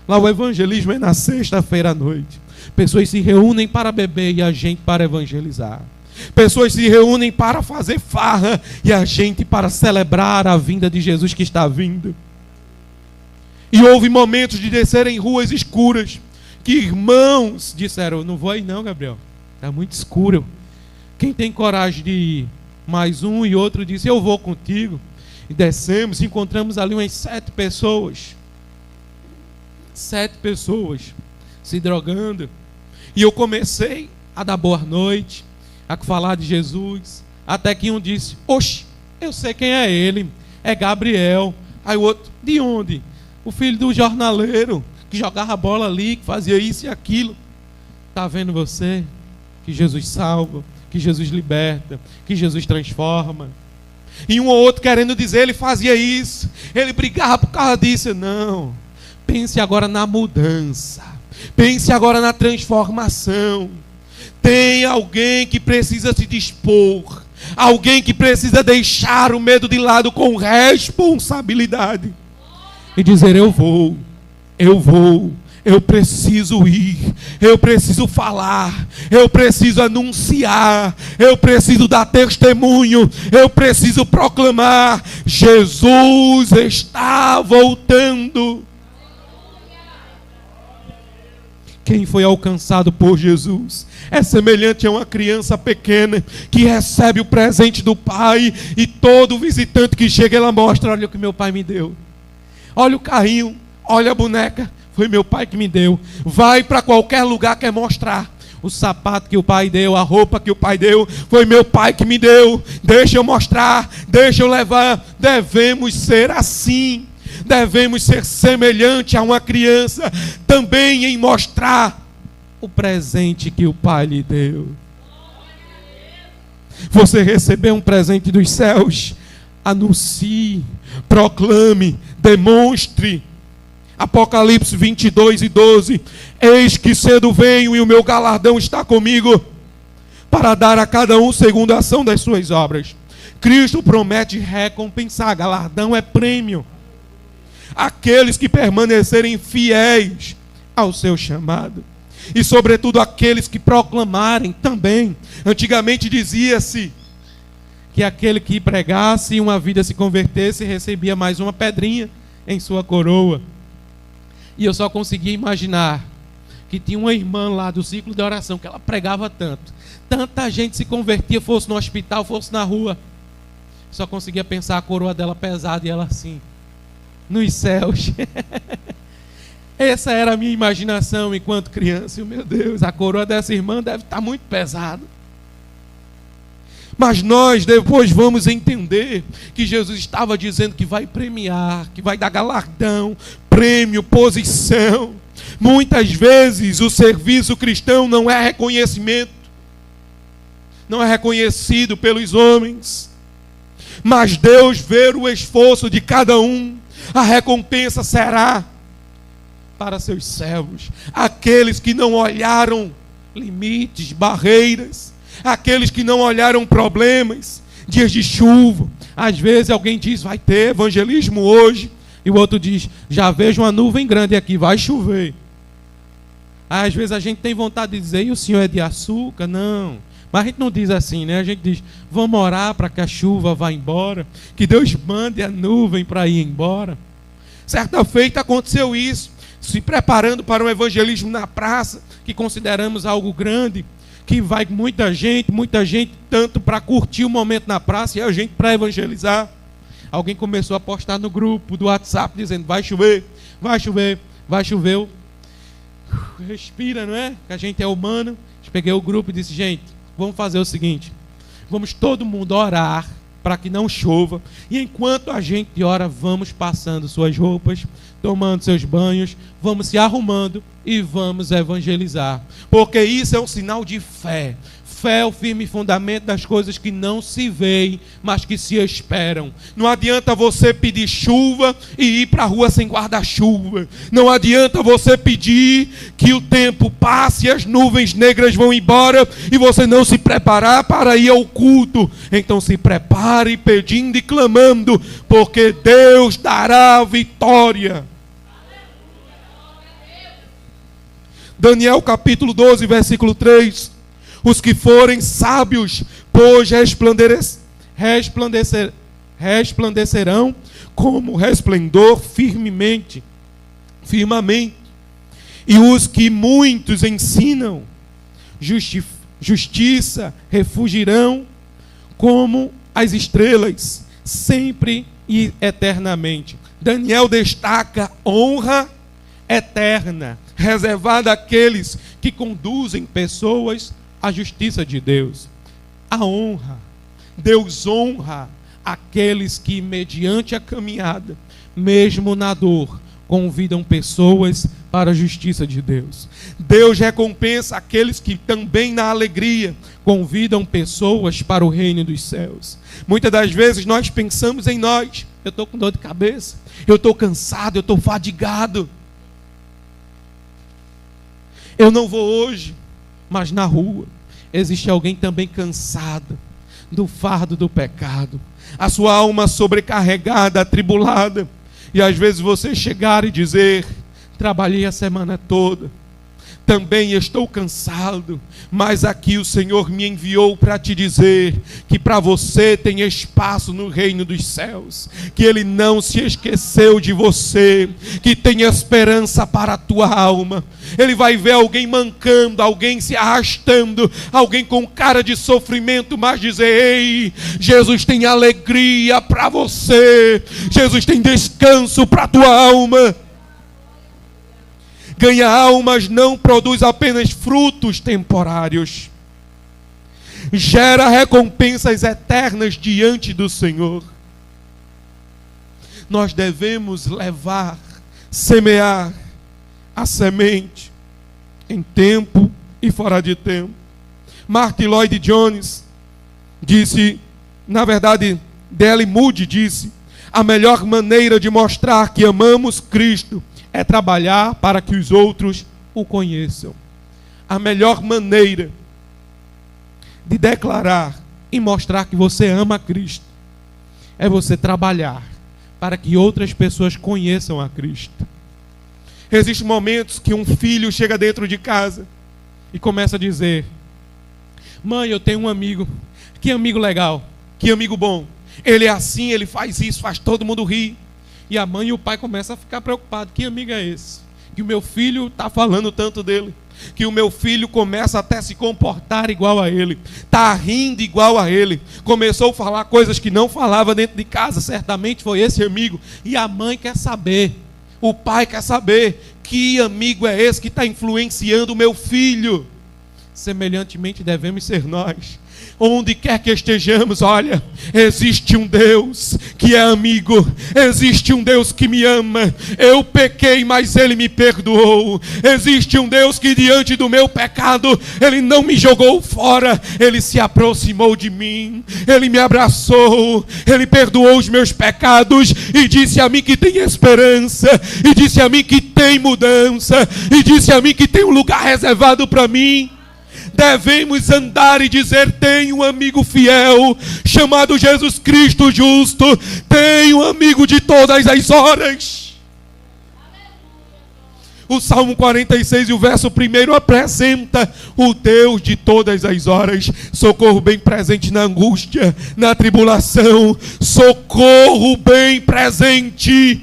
Lá o evangelismo é na sexta-feira à noite. Pessoas se reúnem para beber e a gente para evangelizar. Pessoas se reúnem para fazer farra e a gente para celebrar a vinda de Jesus que está vindo. E houve momentos de descer em ruas escuras, que irmãos disseram: eu não vou aí não, Gabriel, está muito escuro. Quem tem coragem de ir? Mais um e outro disse: eu vou contigo. E descemos, encontramos ali umas 7 pessoas. 7 pessoas se drogando. E eu comecei a dar boa noite, a falar de Jesus, até que um disse: oxe, eu sei quem é ele, é Gabriel. Aí o outro: de onde? O filho do jornaleiro, que jogava bola ali, que fazia isso e aquilo. Está vendo você? Que Jesus salva, que Jesus liberta, que Jesus transforma. E um ou outro querendo dizer: ele fazia isso, ele brigava por causa disso. Não, pense agora na mudança, pense agora na transformação. Tem alguém que precisa se dispor, alguém que precisa deixar o medo de lado com responsabilidade e dizer: eu vou, eu preciso ir, eu preciso falar, eu preciso anunciar, eu preciso dar testemunho, eu preciso proclamar: Jesus está voltando. Quem foi alcançado por Jesus é semelhante a uma criança pequena que recebe o presente do pai, e todo visitante que chega ela mostra: olha o que meu pai me deu, olha o carrinho, olha a boneca, foi meu pai que me deu. Vai para qualquer lugar, quer mostrar o sapato que o pai deu, a roupa que o pai deu, foi meu pai que me deu, deixa eu mostrar, deixa eu levar. Devemos ser assim, devemos ser semelhante a uma criança também em mostrar o presente que o pai lhe deu. Você recebeu um presente dos céus, anuncie, proclame, demonstre. Apocalipse 22:12: eis que cedo venho e o meu galardão está comigo, para dar a cada um segundo a ação das suas obras. Cristo promete recompensar, galardão é prêmio, aqueles que permanecerem fiéis ao seu chamado, e sobretudo aqueles que proclamarem também. Antigamente dizia-se que aquele que pregasse e uma vida se convertesse recebia mais uma pedrinha em sua coroa. E eu só conseguia imaginar que tinha uma irmã lá do ciclo de oração, que ela pregava tanto, tanta gente se convertia, fosse no hospital, fosse na rua. Só conseguia pensar a coroa dela pesada e ela assim, nos céus. Essa era a minha imaginação enquanto criança. E, meu Deus, a coroa dessa irmã deve estar muito pesada. Mas nós depois vamos entender que Jesus estava dizendo que vai premiar, que vai dar galardão, prêmio, posição. Muitas vezes o serviço cristão não é reconhecimento, não é reconhecido pelos homens, mas Deus vê o esforço de cada um, a recompensa será para seus servos, aqueles que não olharam limites, barreiras, aqueles que não olharam problemas, dias de chuva. Às vezes alguém diz, vai ter evangelismo hoje, e o outro diz, já vejo uma nuvem grande aqui, vai chover. Às vezes a gente tem vontade de dizer, e o senhor é de açúcar? Não. Mas a gente não diz assim, né? A gente diz, vamos orar para que a chuva vá embora, que Deus mande a nuvem para ir embora. Certa feita aconteceu isso, se preparando para um evangelismo na praça, que consideramos algo grande, que vai muita gente tanto para curtir o momento na praça e a gente para evangelizar. Alguém começou a postar no grupo do WhatsApp dizendo, vai chover, vai chover, vai chover. Respira, não é? Que a gente é humano. Peguei o grupo e disse, gente, vamos fazer o seguinte, vamos todo mundo orar para que não chova, e enquanto a gente ora, vamos passando suas roupas, tomando seus banhos, vamos se arrumando e vamos evangelizar, porque isso é um sinal de fé. Fé é o firme fundamento das coisas que não se veem, mas que se esperam. Não adianta você pedir chuva e ir para a rua sem guarda-chuva. Não adianta você pedir que o tempo passe e as nuvens negras vão embora e você não se preparar para ir ao culto. Então se prepare pedindo e clamando, porque Deus dará a vitória. Daniel capítulo 12, versículo 3. Os que forem sábios, pois resplandecerão como resplendor firmamente. E os que muitos ensinam justiça, refugirão como as estrelas, sempre e eternamente. Daniel destaca honra eterna, reservada àqueles que conduzem pessoas a justiça de Deus, a honra. Deus honra aqueles que, mediante a caminhada, mesmo na dor, convidam pessoas para a justiça de Deus. Deus recompensa aqueles que também na alegria convidam pessoas para o reino dos céus. Muitas das vezes nós pensamos em nós, eu estou com dor de cabeça, eu estou cansado, eu estou fadigado, eu não vou hoje. Mas na rua existe alguém também cansado do fardo do pecado, a sua alma sobrecarregada, atribulada, e às vezes você chegar e dizer, trabalhei a semana toda, também estou cansado, mas aqui o Senhor me enviou para te dizer que para você tem espaço no reino dos céus, que Ele não se esqueceu de você, que tem esperança para a tua alma. Ele vai ver alguém mancando, alguém se arrastando, alguém com cara de sofrimento, mas dizer, ei, Jesus tem alegria para você, Jesus tem descanso para a tua alma. Ganhar almas não produz apenas frutos temporários, gera recompensas eternas diante do Senhor. Nós devemos levar, semear a semente em tempo e fora de tempo. Martin Lloyd Jones disse, na verdade, D.L. Moody disse, a melhor maneira de mostrar que amamos Cristo é trabalhar para que os outros o conheçam. A melhor maneira de declarar e mostrar que você ama Cristo é você trabalhar para que outras pessoas conheçam a Cristo. Existem momentos que um filho chega dentro de casa e começa a dizer, mãe, eu tenho um amigo, que amigo legal, que amigo bom, ele é assim, ele faz isso, faz todo mundo rir. E a mãe e o pai começam a ficar preocupados. Que amigo é esse? Que o meu filho está falando tanto dele. Que o meu filho começa até a se comportar igual a ele. Está rindo igual a ele. Começou a falar coisas que não falava dentro de casa. Certamente foi esse amigo. E a mãe quer saber. O pai quer saber. Que amigo é esse que está influenciando o meu filho? Semelhantemente devemos ser nós. Onde quer que estejamos, olha, existe um Deus que é amigo, existe um Deus que me ama. Eu pequei, mas Ele me perdoou. Existe um Deus que diante do meu pecado, Ele não me jogou fora, Ele se aproximou de mim, Ele me abraçou, Ele perdoou os meus pecados e disse a mim que tem esperança, e disse a mim que tem mudança, e disse a mim que tem um lugar reservado para mim. Devemos andar e dizer: tenho um amigo fiel, chamado Jesus Cristo justo, tenho um amigo de todas as horas. O Salmo 46 e o verso 1 apresenta o Deus de todas as horas, socorro bem presente na angústia, na tribulação, socorro bem presente.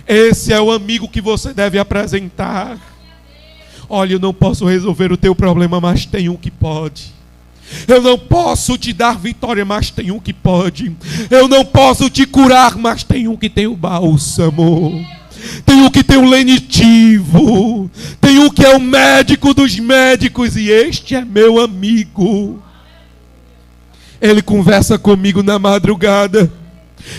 Esse é o amigo que você deve apresentar. Olha, eu não posso resolver o teu problema, mas tem um que pode. Eu não posso te dar vitória, mas tem um que pode. Eu não posso te curar, mas tem um que tem o bálsamo. Tem um que tem o lenitivo. Tem um que é o médico dos médicos, e este é meu amigo. Ele conversa comigo na madrugada.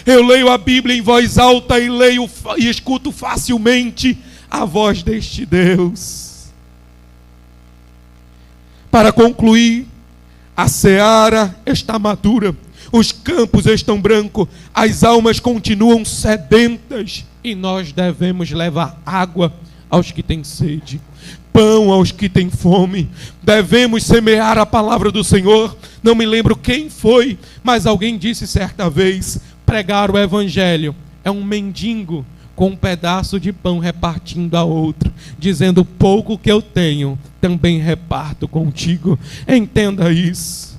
Eu leio a Bíblia em voz alta e leio e escuto facilmente a voz deste Deus. Para concluir, a seara está madura, os campos estão brancos, as almas continuam sedentas, e nós devemos levar água aos que têm sede, pão aos que têm fome. Devemos semear a palavra do Senhor. Não me lembro quem foi, mas alguém disse certa vez: pregar o evangelho é um mendigo com um pedaço de pão repartindo a outro, dizendo: pouco que eu tenho, também reparto contigo. Entenda isso.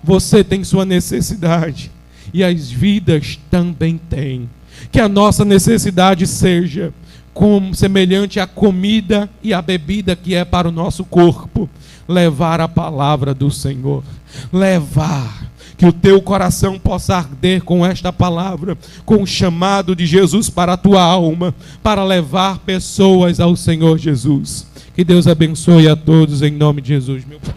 Você tem sua necessidade, e as vidas também têm. Que a nossa necessidade seja como semelhante à comida e à bebida que é para o nosso corpo. Levar a palavra do Senhor. Levar. Que o teu coração possa arder com esta palavra, com o chamado de Jesus para a tua alma, para levar pessoas ao Senhor Jesus. Que Deus abençoe a todos em nome de Jesus, meu Pai.